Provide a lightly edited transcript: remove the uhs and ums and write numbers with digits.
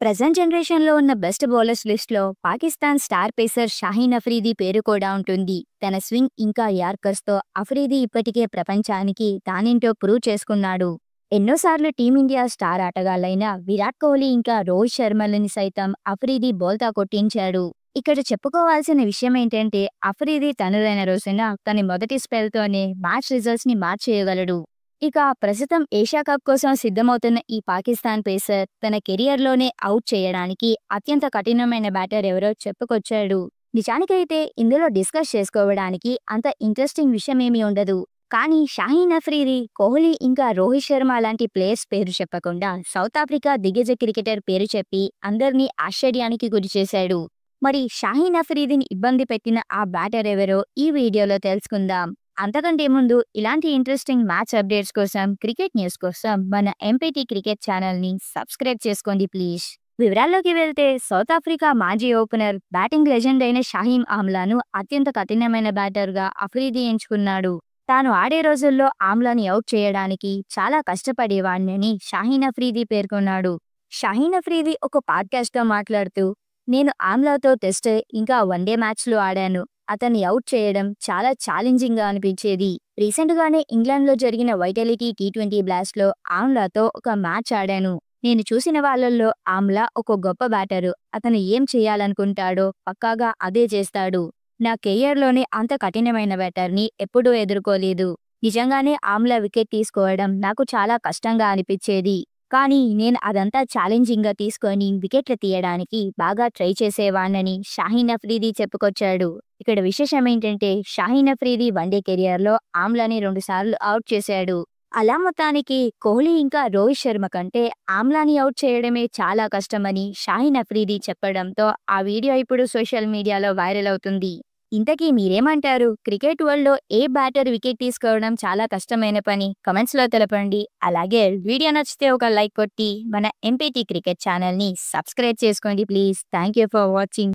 Present జనరేషన్‌లో ఉన్న best bowlers లిస్ట్‌లో పాకిస్తాన్ స్టార్ పేసర్ షాహీన్ అఫ్రీది పేరు కూడా ఉంటుంది. తన స్వింగ్ ఇంకా యార్కర్స్‌తో అఫ్రీది ఇప్పటికే ప్రపంచానికి తానేంటో ప్రూవ్ చేసుకున్నాడు. ఎన్నోసార్లు టీమిండియా స్టార్ ఆటగాళ్లైన విరాట్ కోహ్లీ ఇంకా రోహిత్ శర్మలని సైతం అఫ్రీది బౌల్తా కొట్టించాడు. ఇక్కడ చెప్పుకోవాల్సిన విషయం ఏంటంటే అఫ్రీది తనదైన రోజున తన మొదటి స్పెల్‌తోనే మ్యాచ్ రిజల్ట్స్‌ని మార్చేయగలడు. ఇక ప్రస్తుతం ఏషియా కప్ కోసం సిద్ధమవుతున్న ఈ పాకిస్తాన్ పేసర్ తన కెరియర్‌లోనే అవుట్ చేయడానికి అత్యంత కఠినమైన బ్యాటర్ ఎవరో చెప్పుకొచ్చాడు. నిజానికైతే ఇందులో డిస్కస్ చేసుకోవడానికి అంత ఇంట్రెస్టింగ్ విషయమేమీ ఉండదు. కానీ షాహీన్ అఫ్రీది, కోహ్లీ ఇంకా రోహిత్ శర్మ లాంటి ప్లేయర్స్ పేరు చెప్పకుండా సౌత్ ఆఫ్రికా దిగ్గజ క్రికెటర్ పేరు చెప్పి అందర్నీ ఆశ్చర్యానికి గురిచేశాడు. మరి షాహీన్ అఫ్రీదిని ఇబ్బంది పెట్టిన ఆ బ్యాటర్ ఎవరో ఈ వీడియోలో తెలుసుకుందాం. అంతకంటే ముందు ఇలాంటి ఇంట్రెస్టింగ్ మ్యాచ్ అప్డేట్స్ కోసం, క్రికెట్ న్యూస్ కోసం మన ఎంపీటీ క్రికెట్ ఛానల్ని సబ్స్క్రైబ్ చేసుకోండి ప్లీజ్. వివరాల్లోకి వెళ్తే సౌత్ ఆఫ్రికా మాజీ ఓపెనర్, బ్యాటింగ్ లెజెండ్ అయిన షాహీన్ ఆమ్లాను అత్యంత కఠినమైన బ్యాటర్గా అఫ్రీది ఎంచుకున్నాడు. తాను ఆడే రోజుల్లో ఆమ్లాని అవుట్ చేయడానికి చాలా కష్టపడేవాడినని షాహీన్ అఫ్రీది పేర్కొన్నాడు. షాహీన్ అఫ్రీది ఒక పాడ్కాస్ట్‌తో మాట్లాడుతూ, నేను ఆమ్లాతో టెస్ట్ ఇంకా వన్డే మ్యాచ్లు ఆడాను. అతన్ని అవుట్ చేయడం చాలా ఛాలెంజింగ్‌గా అనిపించేది. రీసెంట్‌గానే ఇంగ్లాండ్‌లో జరిగిన వైటాలిటీ టీ20 బ్లాస్ట్‌లో ఆమ్లాతో ఒక మ్యాచ్ ఆడాను. నేను చూసిన వాళ్ళల్లో ఆమ్లా ఒక గొప్ప బ్యాటరు. అతను ఏం చేయాలనుకుంటాడో పక్కాగా అదే చేస్తాడు. నా కెరియర్‌లోనే అంత కఠినమైన బ్యాటర్‌ని ఎప్పుడూ ఎదుర్కోలేదు. నిజంగానే ఆమ్లా వికెట్ తీసుకోవడం నాకు చాలా కష్టంగా అనిపించేది. కానీ నేను అదంతా ఛాలెంజింగ్‌గా తీసుకొని వికెట్లు తీయడానికి బాగా ట్రై చేసేవాణ్ణని షాహీన్ అఫ్రీది చెప్పుకొచ్చాడు. ఇక్కడ విశేషం ఏంటంటే షాహీన్ అఫ్రీది వన్డే కెరియర్‌లో ఆమ్లాని 2 సార్లు అవుట్ చేశాడు. అలా మొత్తానికి కోహ్లీ ఇంకా రోహిత్ శర్మ కంటే ఆమ్లాని అవుట్ చేయడమే చాలా కష్టమని షాహీన్ అఫ్రీది చెప్పడంతో ఆ వీడియో ఇప్పుడు సోషల్ మీడియాలో వైరల్ అవుతుంది. ఇంతకీ మీరేమంటారు? క్రికెట్ వరల్డ్‌లో ఏ బ్యాటర్ వికెట్ తీసుకోవడం చాలా కష్టమైన పని? కామెంట్స్‌లో తెలపండి. అలాగే వీడియో నచ్చితే ఒక లైక్ కొట్టి మన ఎంపీటీ క్రికెట్ ఛానల్‌ని సబ్స్క్రైబ్ చేసుకోండి please. Thank you for watching.